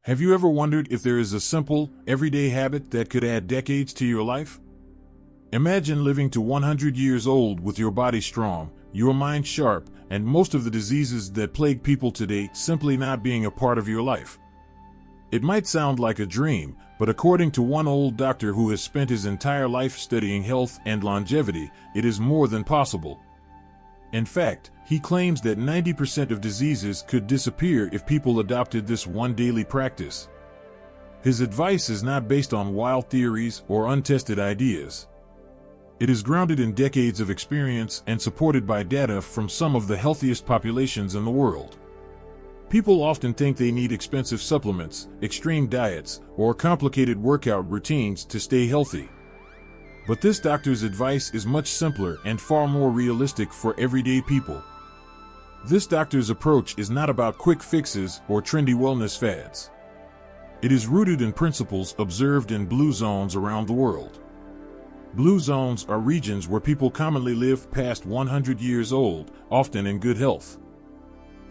Have you ever wondered if there is a simple, everyday habit that could add decades to your life? Imagine living to 100 years old with your body strong, your mind sharp, and most of the diseases that plague people today simply not being a part of your life. It might sound like a dream, but according to one old doctor who has spent his entire life studying health and longevity, it is more than possible. In fact, he claims that 90% of diseases could disappear if people adopted this one daily practice. His advice is not based on wild theories or untested ideas. It is grounded in decades of experience and supported by data from some of the healthiest populations in the world. People often think they need expensive supplements, extreme diets, or complicated workout routines to stay healthy. But this doctor's advice is much simpler and far more realistic for everyday people. This doctor's approach is not about quick fixes or trendy wellness fads. It is rooted in principles observed in blue zones around the world. Blue zones are regions where people commonly live past 100 years old, often in good health.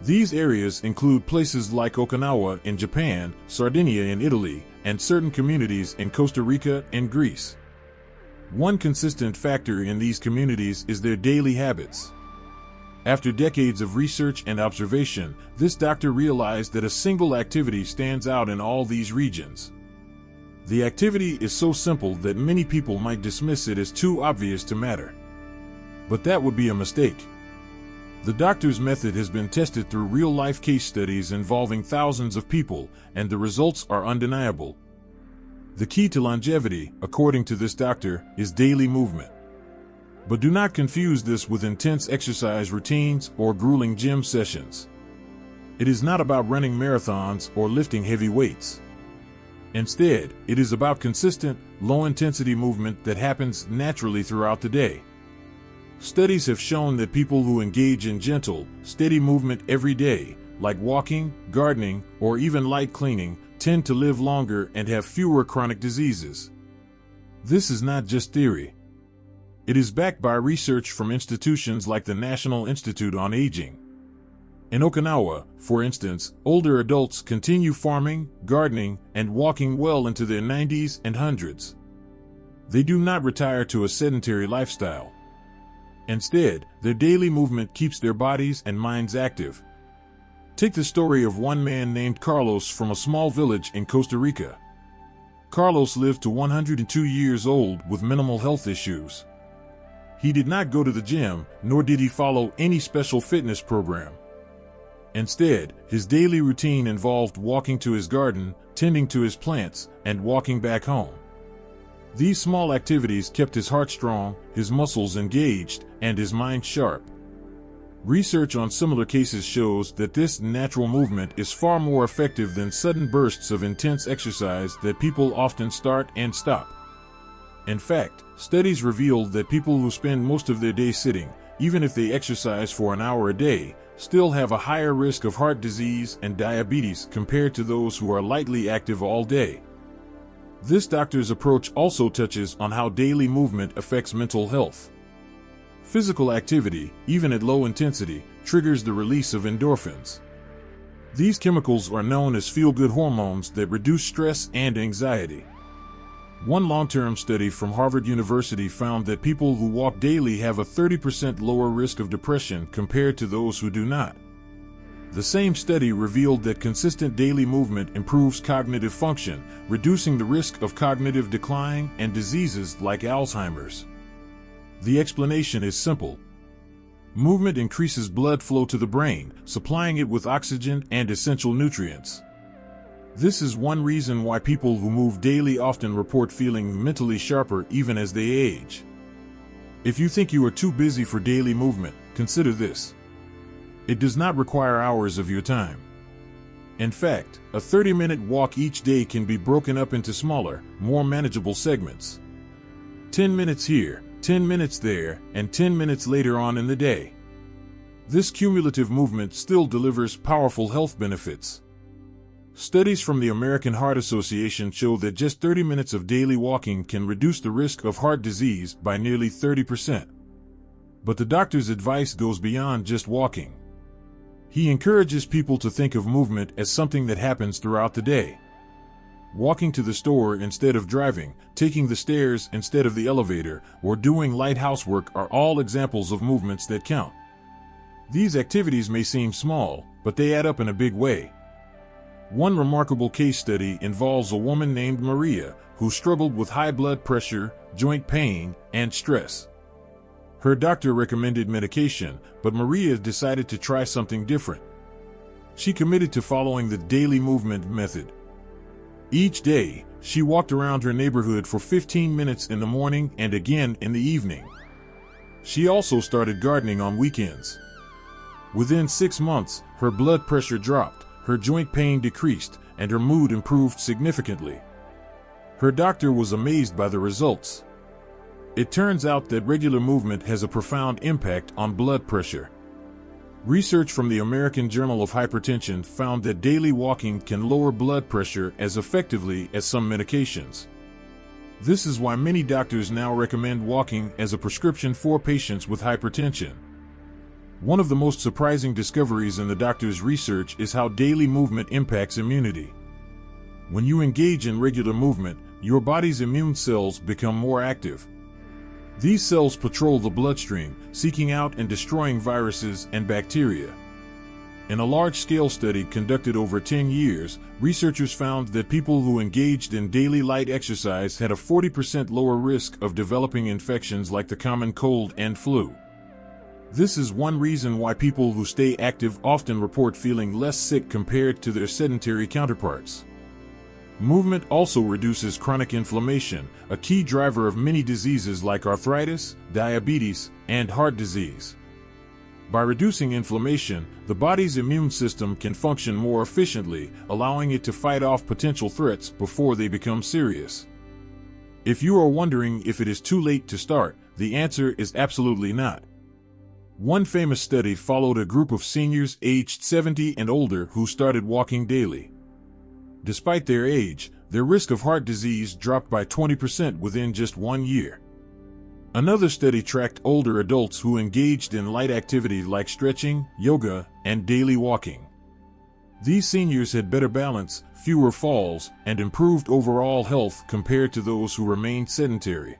These areas include places like Okinawa in Japan, Sardinia in Italy, and certain communities in Costa Rica and Greece. One consistent factor in these communities is their daily habits. After decades of research and observation, this doctor realized that a single activity stands out in all these regions. The activity is so simple that many people might dismiss it as too obvious to matter. But that would be a mistake. The doctor's method has been tested through real-life case studies involving thousands of people, and the results are undeniable. The key to longevity, according to this doctor, is daily movement. But do not confuse this with intense exercise routines or grueling gym sessions. It is not about running marathons or lifting heavy weights. Instead, it is about consistent, low-intensity movement that happens naturally throughout the day. Studies have shown that people who engage in gentle, steady movement every day, like walking, gardening, or even light cleaning, tend to live longer and have fewer chronic diseases. This is not just theory. It is backed by research from institutions like the National Institute on Aging. In Okinawa, for instance, older adults continue farming, gardening, and walking well into their 90s and 100s. They do not retire to a sedentary lifestyle. Instead, their daily movement keeps their bodies and minds active. Take the story of one man named Carlos from a small village in Costa Rica. Carlos lived to 102 years old with minimal health issues. He did not go to the gym, nor did he follow any special fitness program. Instead, his daily routine involved walking to his garden, tending to his plants, and walking back home. These small activities kept his heart strong, his muscles engaged, and his mind sharp. Research on similar cases shows that this natural movement is far more effective than sudden bursts of intense exercise that people often start and stop. In fact, studies revealed that people who spend most of their day sitting, even if they exercise for an hour a day, still have a higher risk of heart disease and diabetes compared to those who are lightly active all day. This doctor's approach also touches on how daily movement affects mental health. Physical activity, even at low intensity, triggers the release of endorphins. These chemicals are known as feel-good hormones that reduce stress and anxiety. One long-term study from Harvard University found that people who walk daily have a 30% lower risk of depression compared to those who do not. The same study revealed that consistent daily movement improves cognitive function, reducing the risk of cognitive decline and diseases like Alzheimer's. The explanation is simple. Movement increases blood flow to the brain, supplying it with oxygen and essential nutrients. This is one reason why people who move daily often report feeling mentally sharper even as they age. If you think you are too busy for daily movement, consider this. It does not require hours of your time. In fact, a 30-minute walk each day can be broken up into smaller, more manageable segments. 10 minutes here, 10 minutes there, and 10 minutes later on in the day. This cumulative movement still delivers powerful health benefits. Studies from the American Heart Association show that just 30 minutes of daily walking can reduce the risk of heart disease by nearly 30%. But the doctor's advice goes beyond just walking. He encourages people to think of movement as something that happens throughout the day. Walking to the store instead of driving, taking the stairs instead of the elevator, or doing light housework are all examples of movements that count. These activities may seem small, but they add up in a big way. One remarkable case study involves a woman named Maria, who struggled with high blood pressure, joint pain, and stress. Her doctor recommended medication, but Maria decided to try something different. She committed to following the daily movement method. Each day, she walked around her neighborhood for 15 minutes in the morning and again in the evening. She also started gardening on weekends. Within 6 months, her blood pressure dropped, her joint pain decreased, and her mood improved significantly. Her doctor was amazed by the results. It turns out that regular movement has a profound impact on blood pressure. Research from the American Journal of Hypertension found that daily walking can lower blood pressure as effectively as some medications. This is why many doctors now recommend walking as a prescription for patients with hypertension. One of the most surprising discoveries in the doctor's research is how daily movement impacts immunity. When you engage in regular movement, your body's immune cells become more active. These cells patrol the bloodstream, seeking out and destroying viruses and bacteria. In a large-scale study conducted over 10 years, researchers found that people who engaged in daily light exercise had a 40% lower risk of developing infections like the common cold and flu. This is one reason why people who stay active often report feeling less sick compared to their sedentary counterparts. Movement also reduces chronic inflammation, a key driver of many diseases like arthritis, diabetes, and heart disease. By reducing inflammation, the body's immune system can function more efficiently, allowing it to fight off potential threats before they become serious. If you are wondering if it is too late to start, the answer is absolutely not. One famous study followed a group of seniors aged 70 and older who started walking daily. Despite their age, their risk of heart disease dropped by 20% within just 1 year. Another study tracked older adults who engaged in light activity like stretching, yoga, and daily walking. These seniors had better balance, fewer falls, and improved overall health compared to those who remained sedentary.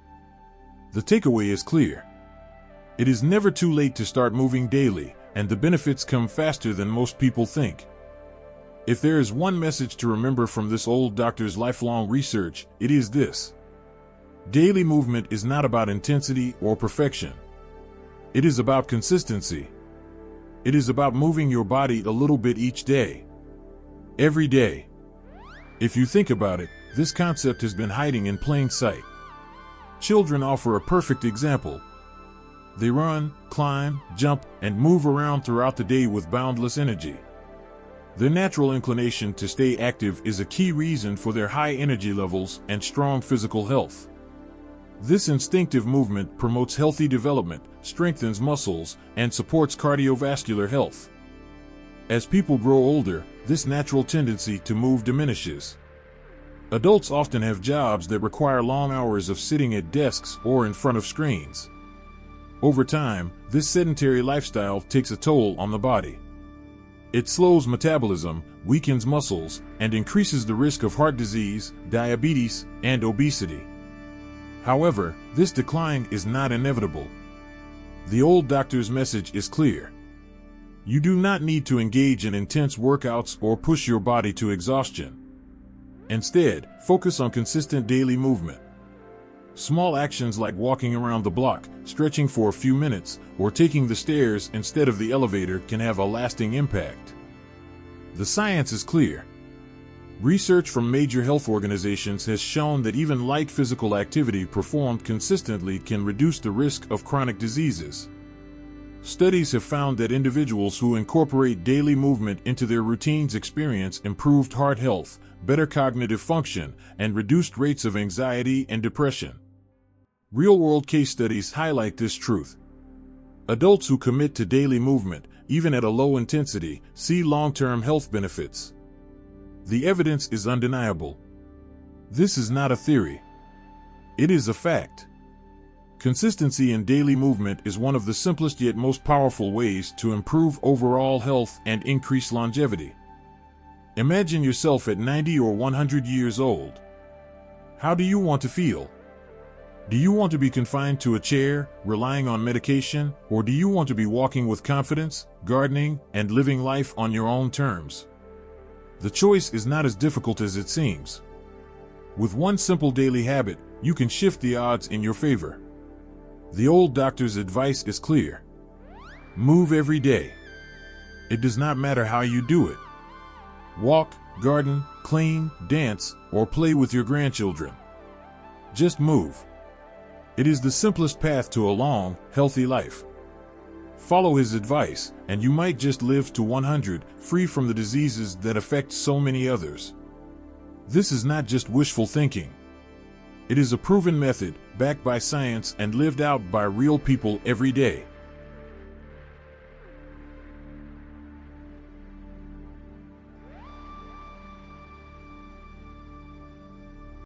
The takeaway is clear. It is never too late to start moving daily, and the benefits come faster than most people think. If there is one message to remember from this old doctor's lifelong research, it is this. Daily movement is not about intensity or perfection. It is about consistency. It is about moving your body a little bit each day. Every day. If you think about it, this concept has been hiding in plain sight. Children offer a perfect example. They run, climb, jump, and move around throughout the day with boundless energy. Their natural inclination to stay active is a key reason for their high energy levels and strong physical health. This instinctive movement promotes healthy development, strengthens muscles, and supports cardiovascular health. As people grow older, this natural tendency to move diminishes. Adults often have jobs that require long hours of sitting at desks or in front of screens. Over time, this sedentary lifestyle takes a toll on the body. It slows metabolism, weakens muscles, and increases the risk of heart disease, diabetes, and obesity. However, this decline is not inevitable. The old doctor's message is clear. You do not need to engage in intense workouts or push your body to exhaustion. Instead, focus on consistent daily movement. Small actions like walking around the block, stretching for a few minutes, or taking the stairs instead of the elevator can have a lasting impact. The science is clear. Research from major health organizations has shown that even light physical activity performed consistently can reduce the risk of chronic diseases. Studies have found that individuals who incorporate daily movement into their routines experience improved heart health, better cognitive function, and reduced rates of anxiety and depression. Real-world case studies highlight this truth. Adults who commit to daily movement, even at a low intensity, see long-term health benefits. The evidence is undeniable. This is not a theory. It is a fact. Consistency in daily movement is one of the simplest yet most powerful ways to improve overall health and increase longevity. Imagine yourself at 90 or 100 years old. How do you want to feel? Do you want to be confined to a chair, relying on medication, or do you want to be walking with confidence, gardening, and living life on your own terms? The choice is not as difficult as it seems. With one simple daily habit, you can shift the odds in your favor. The old doctor's advice is clear. Move every day. It does not matter how you do it. Walk, garden, clean, dance, or play with your grandchildren. Just move. It is the simplest path to a long, healthy life. Follow his advice, and you might just live to 100, free from the diseases that affect so many others. This is not just wishful thinking. It is a proven method, backed by science and lived out by real people every day.